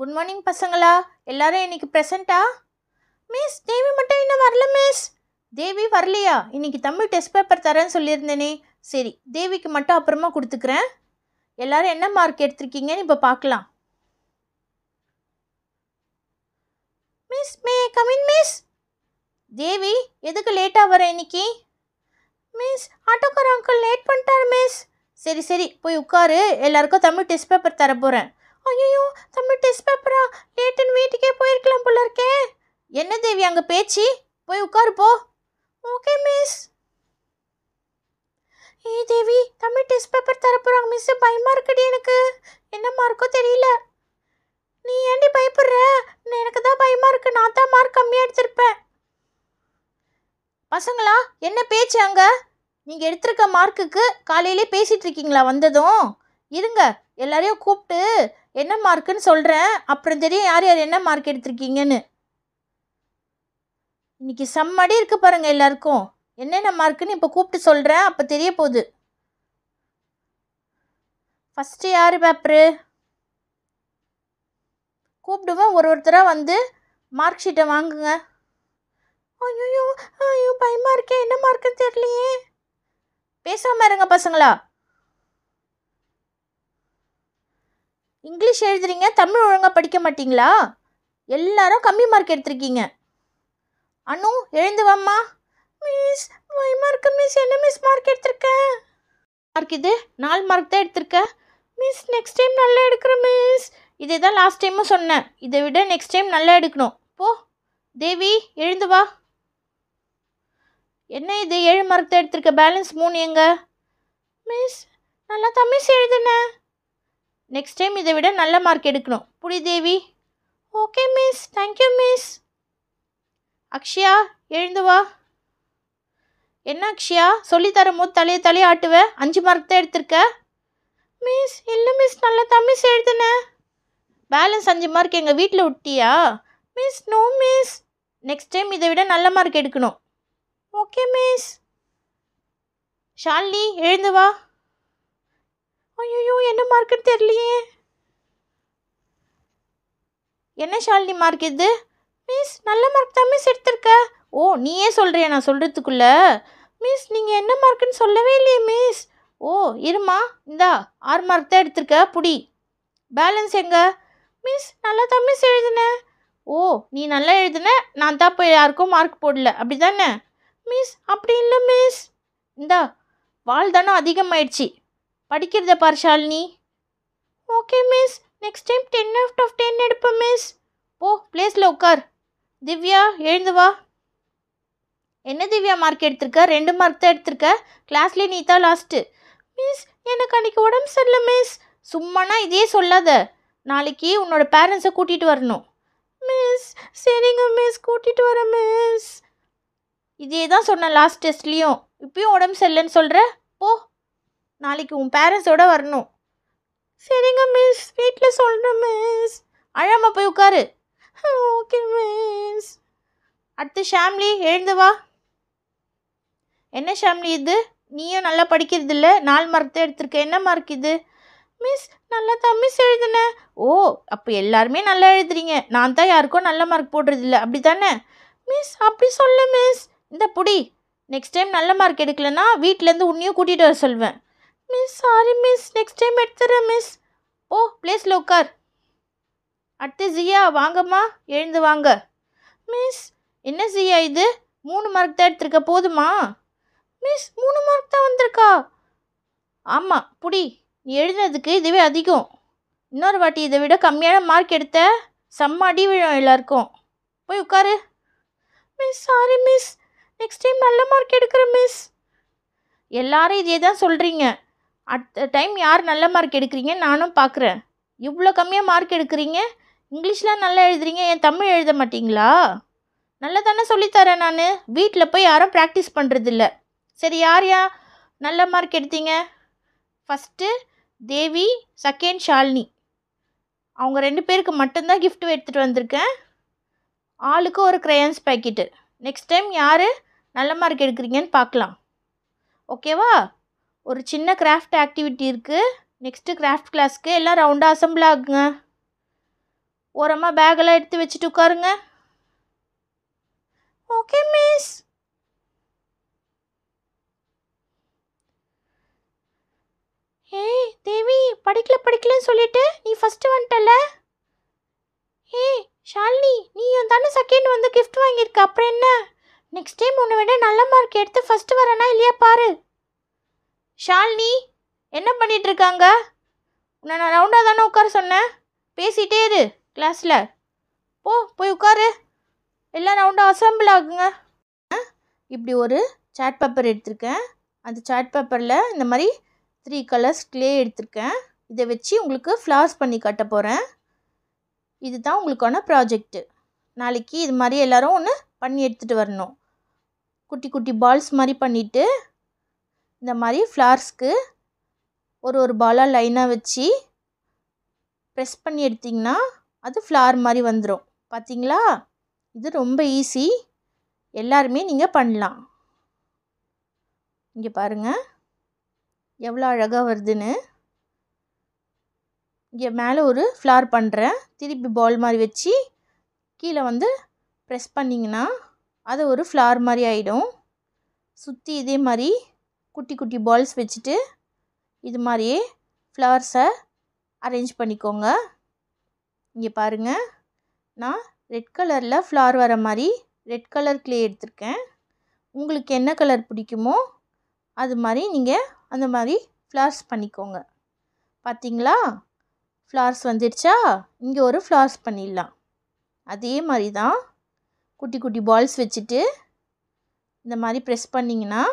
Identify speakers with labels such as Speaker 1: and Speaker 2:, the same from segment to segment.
Speaker 1: Good morning பசங்களா. எல்லாரும் இன்னைக்கு ப்ரெசென்ட்டா? மிஸ் தேவி மட்டும் இன்னும் வரல மிஸ். தேவி வரலையா? இன்னைக்கு தமிழ் டெஸ்ட் பேப்பர் தரேன்னு சொல்லியிருந்தேனே. சரி, தேவிக்கு மட்டும் அப்புறமா கொடுத்துக்கிறேன். எல்லாரும் என்ன மார்க் எடுத்திருக்கீங்கன்னு இப்போ பார்க்கலாம். Miss may come in miss. Devi எதுக்கு லேட்டாக வர இன்னைக்கு? மிஸ் ஆட்டோக்கார அங்கிள் லேட் பண்ணிட்டார் மிஸ். சரி சரி, போய் உட்காரு. எல்லாருக்கும் தமிழ் டெஸ்ட் பேப்பர் தர போகிறேன். ஐயோ, தமிழ் டெஸ்ட் பேப்பரா? லேட்டுன்னு வீட்டுக்கே போயிருக்கலாம் போல இருக்கே. என்ன தேவி அங்கே பேச்சு? போய் உட்காரு போ. Okay miss. ஏய் தேவி, தமிழ் டெஸ்ட் பேப்பர் தர போகிறாங்க மிஸ். பயமாக இருக்குடி எனக்கு. என்ன மார்க்கோ தெரியல. நீ ஏண்டி பயப்படுற? எனக்கு தான் பயமாக இருக்கு. நான் தான் மார்க் கம்மியாக எடுத்திருப்பேன். பசங்களா, என்ன பேச்சு அங்கே? நீங்கள் எடுத்திருக்க மார்க்குக்கு காலையிலே பேசிகிட்டு இருக்கீங்களா வந்ததும்? இருங்க, எல்லாரையும் கூப்பிட்டு என்ன மார்க்குன்னு சொல்கிறேன். அப்புறம் தெரியும் யார் யார் என்ன மார்க் எடுத்திருக்கீங்கன்னு. இன்னைக்கு செம்மடி இருக்கு பாருங்க எல்லாருக்கும். என்னென்ன மார்க்குன்னு இப்போ கூப்பிட்டு சொல்கிறேன், அப்போ தெரிய போகுது. ஃபஸ்ட்டு யார் பேப்பரு? கூப்பிடுவேன், ஒருத்தராக வந்து மார்க் ஷீட்டை வாங்குங்க. ஐயோ ஐயோ, பயமாக இருக்கே. என்ன மார்க்குன்னு தெரியலையே. பேசாமல் இருங்க பசங்களா. இங்கிலீஷ் எழுதுறீங்க, தமிழ் ஒழுங்காக படிக்க மாட்டிங்களா? எல்லாரும் கம்மி மார்க் எடுத்திருக்கீங்க. அனு, எழுந்து வாம்மா. மிஸ் பயமாக இருக்கு மிஸ். என்ன மிஸ் மார்க் எடுத்திருக்கேன்? மார்க் இது 4 மார்க் தான் எடுத்திருக்கேன் மிஸ். நெக்ஸ்ட் டைம் நல்லா எடுக்கிறேன் மிஸ். இதே தான் லாஸ்ட் டைமும் சொன்னேன். இதை விட நெக்ஸ்ட் டைம் நல்லா எடுக்கணும். போ தேவி, எழுந்து வா. என்ன இது 7 மார்க் தான் எடுத்திருக்க, பேலன்ஸ் 3 எங்க? மிஸ் நல்லா தான் மிஸ் எழுதுனேன். நெக்ஸ்ட் டைம் இதை விட நல்ல மார்க் எடுக்கணும். புடி Devi. Okay miss, thank you miss. Akshaya, எழுந்து வா. என்ன அக்ஷயா, சொல்லித்தரும் போது தலையை ஆட்டுவ? 5 மார்க் தான் எடுத்திருக்க. மிஸ் இல்லை மிஸ், நல்லா தான் மிஸ் எழுதுனேன். பேலன்ஸ் 5 மார்க் எங்கள் வீட்டில் விட்டியா? Miss no miss. Next time இதை விட நல்ல மார்க் எடுக்கணும். Okay miss. ஷாலினி, எழுந்து வா. ஐயோ, என்ன மார்க்குன்னு தெரியலையே. என்ன ஷாலினி மார்க் இது? மிஸ் நல்ல மார்க் தான் மிஸ் எடுத்திருக்க. ஓ, நீயே சொல்கிறியா நான் சொல்கிறதுக்குள்ள? மிஸ் நீங்கள் என்ன மார்க்குன்னு சொல்லவே இல்லையே மிஸ். ஓ இருமா, இந்தா 6 மார்க் தான் எடுத்திருக்க, புடி. பேலன்ஸ் எங்க? மிஸ் நல்லா தான் மிஸ் எழுதுனேன். ஓ, நீ நல்லா எழுதுன, நான் தான் போய் யாருக்கும் மார்க் போடல, அப்படி தானே? மிஸ் அப்படி இல்லை மிஸ். இந்தா வால் தானே அதிகமாயிடுச்சு. படிக்கிறத பார் Shalini. Okay miss, next time 10 out of 10 எடுப்பேன் மிஸ். போ பிளேஸில் உட்கார். திவ்யா, எழுந்து வா. என்ன திவ்யா மார்க் எடுத்திருக்க? 2 மார்க் தான் எடுத்திருக்க. கிளாஸ்லேயே நீ தான் லாஸ்ட்டு. மிஸ் எனக்கு அன்றைக்கி உடம்பு சரியில்லை மிஸ். சும்மானா இதே சொல்லாத. நாளைக்கு உன்னோட பேரண்ட்ஸை கூட்டிகிட்டு வரணும். மிஸ் சரிங்க மிஸ், கூட்டிகிட்டு வரேன் மிஸ். இதே தான் சொன்னேன் லாஸ்ட் டெஸ்ட்லேயும். இப்பயும் உடம்பு சரியில்லைன்னு சொல்கிற. போ, நாளைக்கு உன் பேரண்ட்ஸோடு வரணும். சரிங்க மிஸ், வீட்டில் சொல்கிறேன் மிஸ். அழாம போய் உட்காரு. Okay miss. அடுத்து ஷாம்லி, எழுந்து வா. என்ன ஷாம்லி இது? நீயும் நல்லா படிக்கிறது இல்லை, 4 மார்க் தான் எடுத்திருக்க. என்ன மார்க் இது? மிஸ் நல்லா தான் மிஸ் எழுதுனேன். ஓ, அப்போ எல்லாருமே நல்லா எழுதுறீங்க. நான் தான் யாருக்கும் நல்ல மார்க் போடுறதில்ல, அப்படி தானே? மிஸ் அப்படி சொல்ல மிஸ். இந்த புடி. நெக்ஸ்ட் டைம் நல்ல மார்க் எடுக்கலன்னா வீட்டிலேருந்து உன்னையும் கூட்டிகிட்டு வர சொல்வேன். Miss sorry miss, next time எடுத்துறேன் மிஸ். ஓ பிளேஸில் உட்கார். அடுத்து ஜியா, வாங்கம்மா, எழுந்து வாங்க. மிஸ் என்ன ஜியா இது? 3 மார்க் தான் எடுத்திருக்க, போதுமா? மிஸ் 3 மார்க் தான் வந்திருக்கா? ஆமாம், புடி. நீ எழுதுனதுக்கு இதுவே அதிகம். இன்னொரு வாட்டி இதை விட கம்மியான மார்க் எடுத்த செம்ம அடி விழும் எல்லாருக்கும். போய் உட்காரு. Miss sorry miss, next time நல்ல மார்க் எடுக்கிறேன் மிஸ். எல்லாரும் இதே தான் சொல்கிறீங்க. அடுத்த டைம் யார் நல்ல மார்க் எடுக்கிறீங்க நானும் பார்க்குறேன். இவ்வளோ கம்மியாக மார்க் எடுக்கிறீங்க. இங்கிலீஷ்லாம் நல்லா எழுதுறீங்க, ஏன் தமிழ் எழுத மாட்டிங்களா? நல்லா தானே சொல்லித்தரேன் நான். வீட்டில் போய் யாரும் ப்ராக்டிஸ் பண்ணுறதில்ல. சரி, யார் நல்ல மார்க் எடுத்தீங்க? ஃபஸ்ட்டு தேவி, செகண்ட் ஷாலினி. அவங்க 2 பேருக்கு மட்டும்தான் கிஃப்ட் எடுத்துகிட்டு வந்திருக்கேன். ஆளுக்கு ஒரு க்ரையான்ஸ் பேக்கெட்டு. நெக்ஸ்ட் டைம் யார் நல்ல மார்க் எடுக்கிறீங்கன்னு பார்க்கலாம். ஓகேவா? ஒரு சின்ன கிராஃப்ட் ஆக்டிவிட்டி இருக்குது. நெக்ஸ்ட்டு கிராஃப்ட் கிளாஸ்க்கு எல்லாம் ரவுண்டாக அசம்பிள் ஆகுங்க. ஓரமாக பேக்கெல்லாம் எடுத்து வச்சுட்டு உட்காருங்க. Okay miss. ஏய் தேவி, படிக்கலன்னு சொல்லிட்டு நீ ஃபஸ்ட்டு வந்துட்டல. ஏய் ஷாலினி, நீயும் தானே செகண்ட் வந்து கிஃப்ட் வாங்கியிருக்க, அப்புறம் என்ன? நெக்ஸ்ட் டைம் உன்னை விட நல்ல மார்க் எடுத்து ஃபஸ்ட்டு வரனா இல்லையா பாரு. ஷாலினி, என்ன பண்ணிட்டு இருக்காங்க? உன்னை நான் ரவுண்டாக தானே உட்கார சொன்னேன். பேசிகிட்டே இரு கிளாஸில். போய் உட்காரு. எல்லாம் ரவுண்டாக அசம்பிள் ஆகுங்க. இப்படி ஒரு சார்ட் பேப்பர் எடுத்திருக்கேன். அந்த சார்ட் பேப்பரில் இந்த மாதிரி 3 கலர்ஸ் க்ளே எடுத்திருக்கேன். இதை வச்சு உங்களுக்கு ஃப்ளார்ஸ் பண்ணி காட்ட போகிறேன். இதுதான் உங்களுக்கான ப்ராஜெக்ட்டு. நாளைக்கு இது மாதிரி எல்லோரும் ஒன்று பண்ணி எடுத்துகிட்டு வரணும். குட்டி குட்டி பால்ஸ் மாதிரி பண்ணிவிட்டு இந்த மாதிரி ஃப்ளார்ஸ்க்கு ஒரு பாலாக லைனாக வச்சு ப்ரெஸ் பண்ணி எடுத்திங்கன்னா அது ஃப்ளார் மாதிரி வந்துடும். பார்த்தீங்களா? இது ரொம்ப ஈஸி. எல்லாருமே நீங்கள் பண்ணலாம். இங்கே பாருங்கள் எவ்வளோ அழகாக வருதுன்னு. இங்கே மேலே ஒரு ஃப்ளார் பண்ணுறேன். திருப்பி பால் மாதிரி வச்சு கீழே வந்து ப்ரெஸ் பண்ணிங்கன்னா அது ஒரு ஃப்ளார் மாதிரி ஆகிடும். சுற்றி இதே மாதிரி குட்டி குட்டி பால்ஸ் வச்சுட்டு இது மாதிரியே ஃப்ளவர்ஸை அரேஞ்ச் பண்ணிக்கோங்க. இங்கே பாருங்கள், நான் ரெட் கலரில் ஃப்ளார் வர மாதிரி ரெட் கலர் க்ளே எடுத்திருக்கேன். உங்களுக்கு என்ன கலர் பிடிக்குமோ அது மாதிரி நீங்கள் அந்த மாதிரி ஃப்ளார்ஸ் பண்ணிக்கோங்க. பார்த்தீங்களா? ஃப்ளார்ஸ் வந்துடுச்சா? இங்கே ஒரு ஃப்ளார்ஸ் பண்ணிடலாம். அதே மாதிரி தான் குட்டி குட்டி பால்ஸ் வச்சுட்டு இந்த மாதிரி ப்ரெஸ் பண்ணிங்கன்னா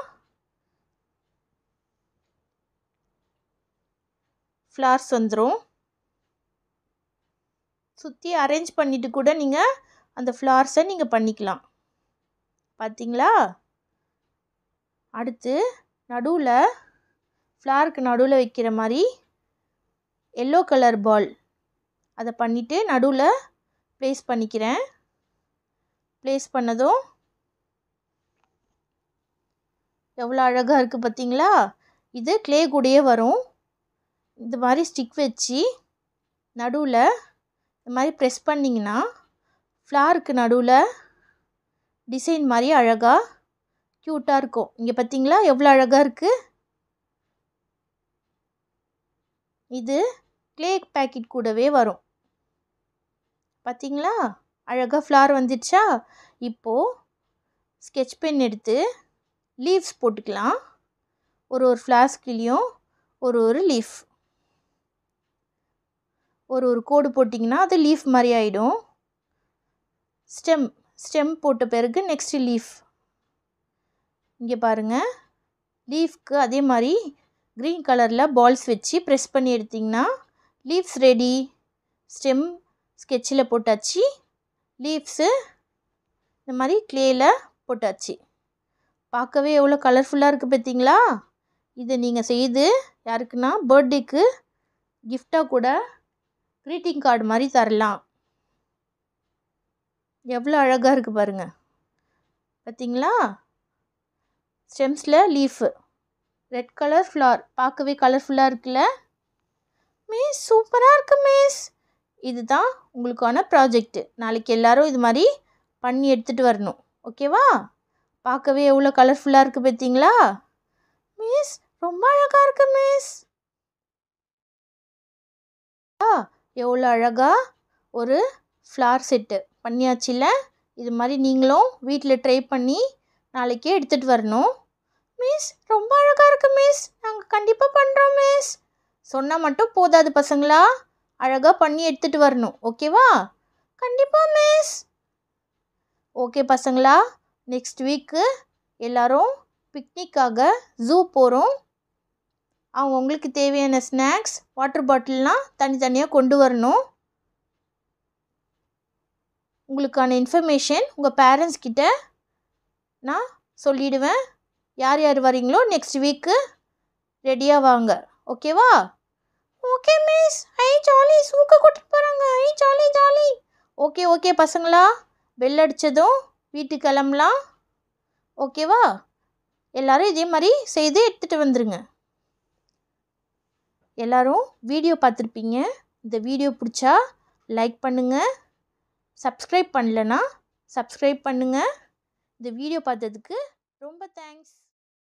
Speaker 1: ஃப்ளார்ஸ் வந்துடும். சுற்றி அரேஞ்ச் பண்ணிவிட்டு கூட நீங்கள் அந்த ஃப்ளார்ஸை நீங்கள் பண்ணிக்கலாம். பார்த்தீங்களா? அடுத்து நடுவில் ஃப்ளாருக்கு நடுவில் வைக்கிற மாதிரி எல்லோ கலர் பால் அதை பண்ணிவிட்டு நடுவில் ப்ளேஸ் பண்ணிக்கிறேன். ப்ளேஸ் பண்ணதும் எவ்வளோ அழகாக இருக்குது பார்த்தீங்களா? இது க்ளே கூடயே வரும். இந்த மாதிரி ஸ்டிக் வச்சு நடுவில் இந்த மாதிரி ப்ரெஸ் பண்ணிங்கன்னா ஃப்ளாருக்கு நடுவில் டிசைன் மாதிரி அழகாக க்யூட்டாக இருக்கும். இங்கே பார்த்தீங்களா எவ்வளோ அழகாக இருக்குது? இது க்ளே பேக்கெட் கூடவே வரும். பார்த்தீங்களா? அழகாக ஃப்ளார் வந்துடுச்சா? இப்போது ஸ்கெட்ச் பென் எடுத்து லீவ்ஸ் போட்டுக்கலாம். ஒரு ஃப்ளாஸ்க்லேயும் ஒரு லீஃப் ஒரு கோடு போட்டிங்கன்னா அது லீஃப் மாதிரி ஆகிடும். ஸ்டெம் போட்ட பிறகு நெக்ஸ்ட் லீஃப். இங்கே பாருங்கள், லீஃப்க்கு அதே மாதிரி க்ரீன் கலரில் பால்ஸ் வச்சு ப்ரெஸ் பண்ணி எடுத்திங்கன்னா லீவ்ஸ் ரெடி. ஸ்டெம் ஸ்கெட்சில் போட்டாச்சு, லீவ்ஸு இந்த மாதிரி க்ளேயில் போட்டாச்சு. பார்க்கவே எவ்வளோ கலர்ஃபுல்லாக இருக்குது பார்த்தீங்களா? இதை நீங்கள் செய்து யாருக்குன்னா பர்த்டேக்கு கிஃப்டாக கூட க்ரீட்டிங் கார்டு மாதிரி தரலாம். எவ்வளோ அழகாக இருக்குது பாருங்கள். பார்த்தீங்களா? ஸ்டெம்ஸில் லீஃபு, ரெட் கலர் ஃப்ளார், பார்க்கவே கலர்ஃபுல்லாக இருக்குல்ல? மிஸ் சூப்பராக இருக்குது மிஸ். இதுதான் உங்களுக்கான ப்ராஜெக்ட்டு. நாளைக்கு எல்லோரும் இது மாதிரி பண்ணி எடுத்துகிட்டு வரணும். ஓகேவா? பார்க்கவே எவ்வளோ கலர்ஃபுல்லாக இருக்குது பார்த்தீங்களா? மிஸ் ரொம்ப அழகாக இருக்குது மிஸ். எவ்வளோ அழகாக ஒரு ஃப்ளார் செட்டு பண்ணியாச்சுல? இது மாதிரி நீங்களும் வீட்டில் ட்ரை பண்ணி நாளைக்கே எடுத்துகிட்டு வரணும். மிஸ் ரொம்ப அழகாக இருக்குது மிஸ், நாங்கள் கண்டிப்பாக பண்ணுறோம் மிஸ். சொன்னால் மட்டும் போதாது பசங்களா, அழகாக பண்ணி எடுத்துகிட்டு வரணும். ஓகேவா? கண்டிப்பாக மிஸ். ஓகே பசங்களா, நெக்ஸ்ட் வீக்கு எல்லோரும் பிக்னிக்காக ஜூ போகிறோம். அவங்களுக்கு தேவையான ஸ்நாக்ஸ், வாட்டர் பாட்டில்லாம் தனித்தனியாக கொண்டு வரணும். உங்களுக்கான இன்ஃபர்மேஷன் உங்கள் பேரண்ட்ஸ் கிட்ட நான் சொல்லிவிடுவேன். யார் யார் வரீங்களோ நெக்ஸ்ட் வீக்கு ரெடியாக வாங்க. ஓகேவா? Okay miss. ஜாலி, சூக்க கூட்டிட்டு போகிறாங்க. ஜாலி. ஓகே பசங்களா, பெல் அடித்ததும் வீட்டுக்கு கிளம்பலாம். ஓகேவா? எல்லோரும் இதே மாதிரி செய்து எடுத்துகிட்டு வந்துடுங்க. எல்லோரும் வீடியோ பார்த்துருப்பீங்க. இந்த வீடியோ பிடிச்சா லைக் பண்ணுங்கள். சப்ஸ்கிரைப் பண்ணலனா சப்ஸ்கிரைப் பண்ணுங்கள். இந்த வீடியோ பார்த்ததுக்கு ரொம்ப தேங்க்ஸ்.